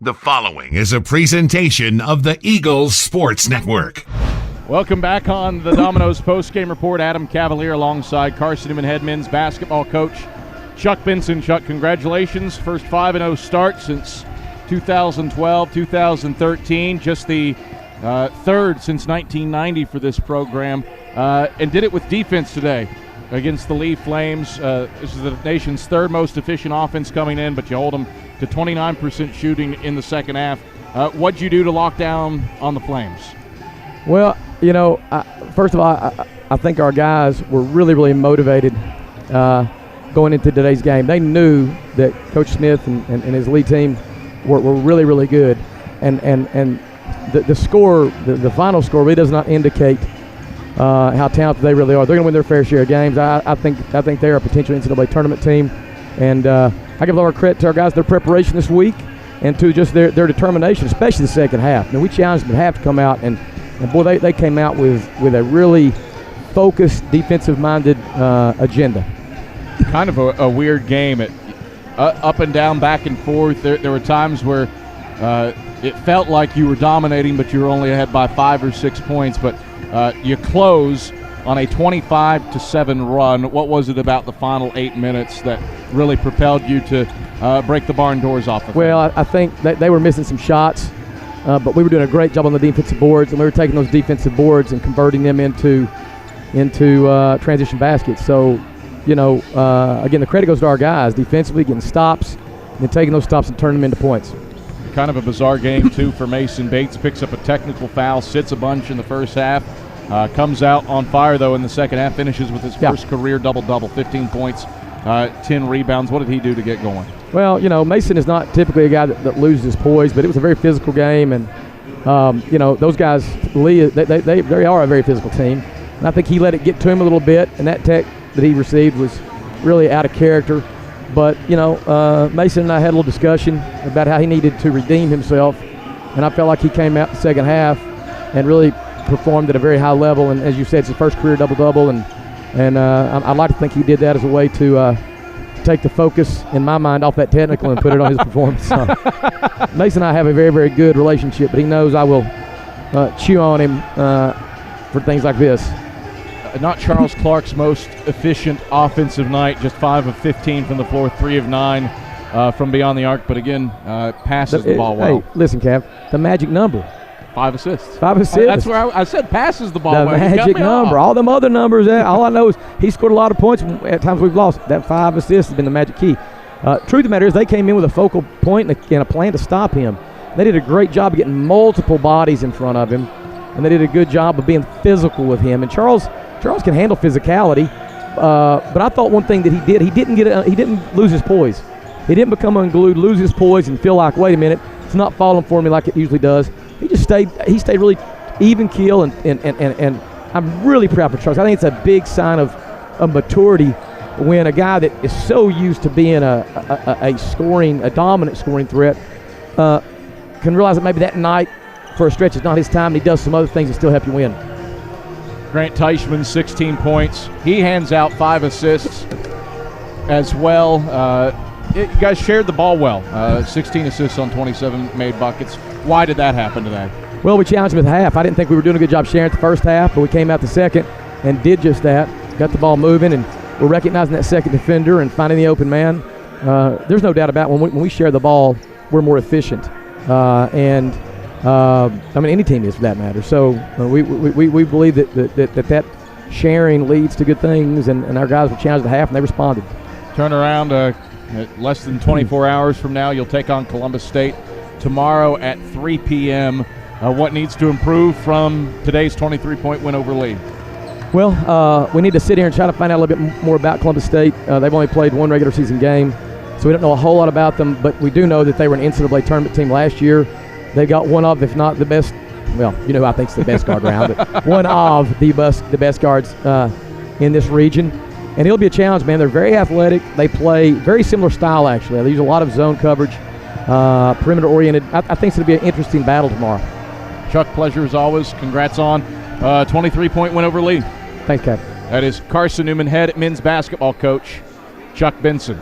The following is a presentation of the Eagles Sports Network. Welcome back on the Domino's postgame report. Adam Cavalier alongside Carson-Newman head men's basketball coach Chuck Benson. Chuck, congratulations. First 5-0 start since 2012, 2013. Just the third since 1990 for this program. And did it with defense today against the Lee Flames. This is the nation's third most efficient offense coming in, but you hold them to 29% shooting in the second half. What'd you do to lock down on the Flames? Well, you know, first of all, I think our guys were really, really motivated going into today's game. They knew that Coach Smith and his lead team were really, really good. And the score, the final score really does not indicate how talented they really are. They're going to win their fair share of games. I think they're a potential NCAA tournament team. And I give a lot of credit to our guys, their preparation this week, and to just their determination, especially the second half. Now, we challenged them to have to come out, and boy, they came out with a really focused, defensive-minded agenda. Kind of a weird game. Up and down, back and forth. There were times where it felt like you were dominating, but you were only ahead by 5 or 6 points. But you close on a 25-7 run. What was it about the final 8 minutes that really propelled you to break the barn doors off of them? Well, I think that they were missing some shots, but we were doing a great job on the defensive boards, and we were taking those defensive boards and converting them into transition baskets. So, you know, again, the credit goes to our guys defensively, getting stops, and then taking those stops and turning them into points. Kind of a bizarre game, too, for Mason Bates. Picks up a technical foul, sits a bunch in the first half. Comes out on fire, though, in the second half, finishes with his first career double-double, 15 points, 10 rebounds. What did he do to get going? Well, you know, Mason is not typically a guy that loses his poise, but it was a very physical game, and, you know, those guys, Lee, they are a very physical team. And I think he let it get to him a little bit, and that tech that he received was really out of character. But, you know, Mason and I had a little discussion about how he needed to redeem himself, and I felt like he came out the second half and really performed at a very high level, and as you said, it's his first career double-double, and I'd like to think he did that as a way to take the focus, in my mind, off that technical and put it on his performance. So, Mason and I have a very, very good relationship, but he knows I will chew on him for things like this. Not Charles Clark's most efficient offensive night, just 5 of 15 from the floor, 3 of 9 from beyond the arc, but again, passes the ball well. Hey, listen, Cav, the magic number. 5 assists. 5 assists. That's where I said passes the ball well. The magic number. All them other numbers, all I know is he scored a lot of points. At times we've lost. That 5 assists has been the magic key. Truth of the matter is they came in with a focal point and a plan to stop him. They did a great job of getting multiple bodies in front of him, and they did a good job of being physical with him. And Charles can handle physicality, but I thought one thing that he didn't lose his poise. He didn't become unglued, lose his poise, and feel like, wait a minute, it's not falling for me like it usually does. He stayed really even keel, and I'm really proud for Charles. I think it's a big sign of maturity when a guy that is so used to being a dominant scoring threat can realize that maybe that night for a stretch is not his time, and he does some other things that still help you win. Grant Teichman, 16 points. He hands out 5 assists as well. You guys shared the ball well. 16 assists on 27 made buckets. Why did that happen today? Well, we challenged him at the half. I didn't think we were doing a good job sharing at the first half, but we came out the second and did just that. Got the ball moving, and we're recognizing that second defender and finding the open man. There's no doubt about it. When we share the ball, we're more efficient. I mean, any team is for that matter. So we believe that sharing leads to good things, and our guys were challenged at half, and they responded. Turn around less than 24 hours from now. You'll take on Columbus State tomorrow at 3 p.m. What needs to improve from today's 23-point win over Lee? Well, we need to sit here and try to find out a little bit more about Columbus State. They've only played one regular season game, so we don't know a whole lot about them, but we do know that they were an NCAA tournament team last year. They got one of, if not the best, well, you know who I think is the best guard around, but one of the best guards in this region. And it'll be a challenge, man. They're very athletic. They play very similar style, actually. They use a lot of zone coverage, perimeter-oriented. I think it's going to be an interesting battle tomorrow. Chuck, pleasure as always. Congrats on 23-point win over Lee. Thanks, Cap. That is Carson-Newman head men's basketball coach Chuck Benson.